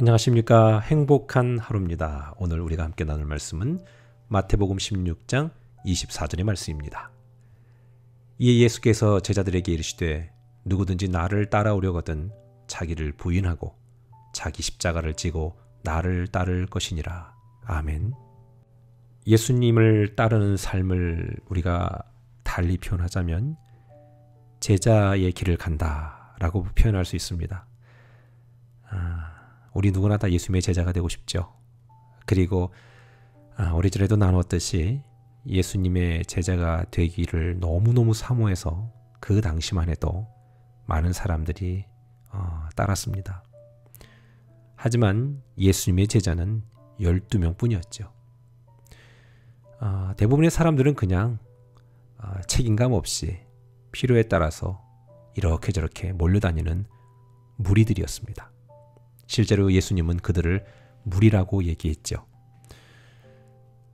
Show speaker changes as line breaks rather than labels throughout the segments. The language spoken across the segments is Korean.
안녕하십니까. 행복한 하루입니다. 오늘 우리가 함께 나눌 말씀은 마태복음 16장 24절의 말씀입니다. 이에 예수께서 제자들에게 이르시되 누구든지 나를 따라오려거든 자기를 부인하고 자기 십자가를 지고 나를 따를 것이니라. 아멘. 예수님을 따르는 삶을 우리가 달리 표현하자면 제자의 길을 간다라고 표현할 수 있습니다. 우리 누구나 다 예수님의 제자가 되고 싶죠. 그리고 어리절에도 나누었듯이 예수님의 제자가 되기를 너무너무 사모해서 그 당시만 해도 많은 사람들이 따랐습니다. 하지만 예수님의 제자는 12명 뿐이었죠. 대부분의 사람들은 그냥 책임감 없이 필요에 따라서 이렇게 저렇게 몰려다니는 무리들이었습니다. 실제로 예수님은 그들을 무리라고 얘기했죠.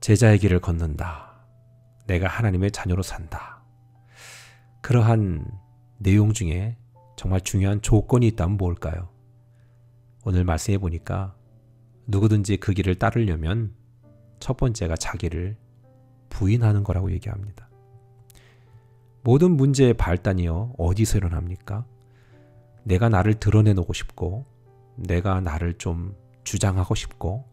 제자의 길을 걷는다. 내가 하나님의 자녀로 산다. 그러한 내용 중에 정말 중요한 조건이 있다면 뭘까요? 오늘 말씀해 보니까 누구든지 그 길을 따르려면 첫 번째가 자기를 부인하는 거라고 얘기합니다. 모든 문제의 발단이요 어디서 일어납니까? 내가 나를 드러내놓고 싶고 내가 나를 좀 주장하고 싶고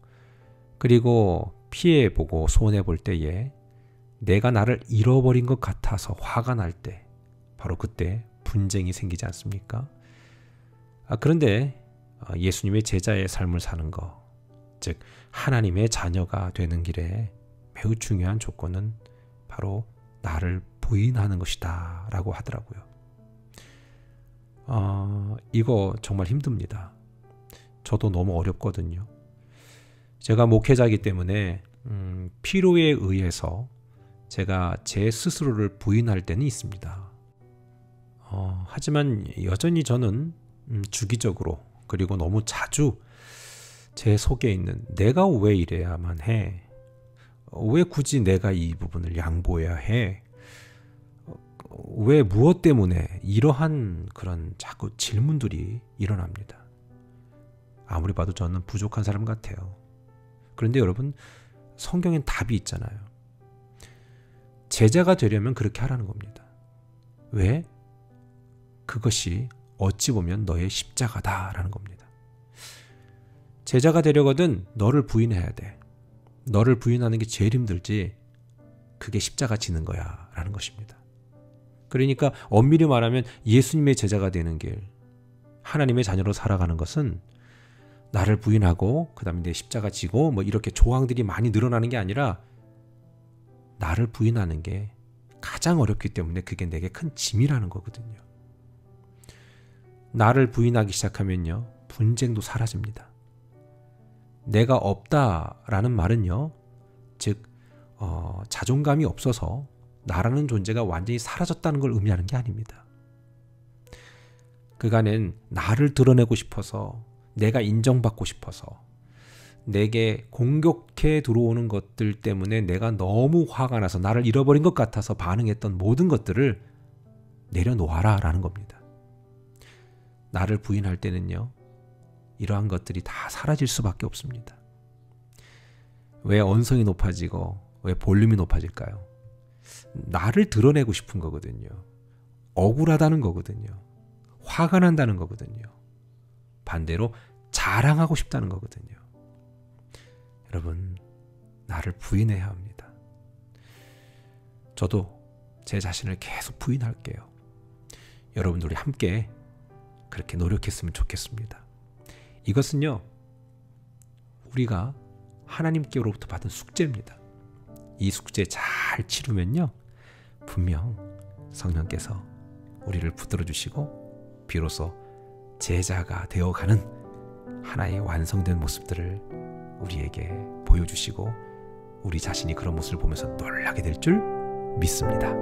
그리고 피해보고 손해볼 때에 내가 나를 잃어버린 것 같아서 화가 날 때 바로 그때 분쟁이 생기지 않습니까? 그런데 예수님의 제자의 삶을 사는 것, 즉 하나님의 자녀가 되는 길에 매우 중요한 조건은 바로 나를 부인하는 것이다 라고 하더라고요. 이거 정말 힘듭니다. 저도 너무 어렵거든요. 제가 목회자이기 때문에 필요에 의해서 제가 제 스스로를 부인할 때는 있습니다. 하지만 여전히 저는 주기적으로 그리고 너무 자주 제 속에 있는 내가 왜 이래야만 해? 왜 굳이 내가 이 부분을 양보해야 해? 왜 무엇 때문에 이러한 그런 자꾸 질문들이 일어납니다. 아무리 봐도 저는 부족한 사람 같아요. 그런데 여러분, 성경엔 답이 있잖아요. 제자가 되려면 그렇게 하라는 겁니다. 왜? 그것이 어찌 보면 너의 십자가다라는 겁니다. 제자가 되려거든 너를 부인해야 돼. 너를 부인하는 게 제일 힘들지 그게 십자가 지는 거야 라는 것입니다. 그러니까 엄밀히 말하면 예수님의 제자가 되는 길, 하나님의 자녀로 살아가는 것은 나를 부인하고 그 다음에 내 십자가 지고 뭐 이렇게 조항들이 많이 늘어나는 게 아니라 나를 부인하는 게 가장 어렵기 때문에 그게 내게 큰 짐이라는 거거든요. 나를 부인하기 시작하면요 분쟁도 사라집니다. 내가 없다라는 말은요 즉 자존감이 없어서 나라는 존재가 완전히 사라졌다는 걸 의미하는 게 아닙니다. 그간엔 나를 드러내고 싶어서 내가 인정받고 싶어서 내게 공격해 들어오는 것들 때문에 내가 너무 화가 나서 나를 잃어버린 것 같아서 반응했던 모든 것들을 내려놓아라 라는 겁니다. 나를 부인할 때는요 이러한 것들이 다 사라질 수밖에 없습니다. 왜 언성이 높아지고 왜 볼륨이 높아질까요? 나를 드러내고 싶은 거거든요. 억울하다는 거거든요. 화가 난다는 거거든요. 반대로 자랑하고 싶다는 거거든요. 여러분, 나를 부인해야 합니다. 저도 제 자신을 계속 부인할게요. 여러분들이 함께 그렇게 노력했으면 좋겠습니다. 이것은요, 우리가 하나님께로부터 받은 숙제입니다. 이 숙제 잘 치르면요, 분명 성령께서 우리를 붙들어 주시고 비로소 제자가 되어가는 하나의 완성된 모습들을 우리에게 보여주시고 우리 자신이 그런 모습을 보면서 놀라게 될 줄 믿습니다.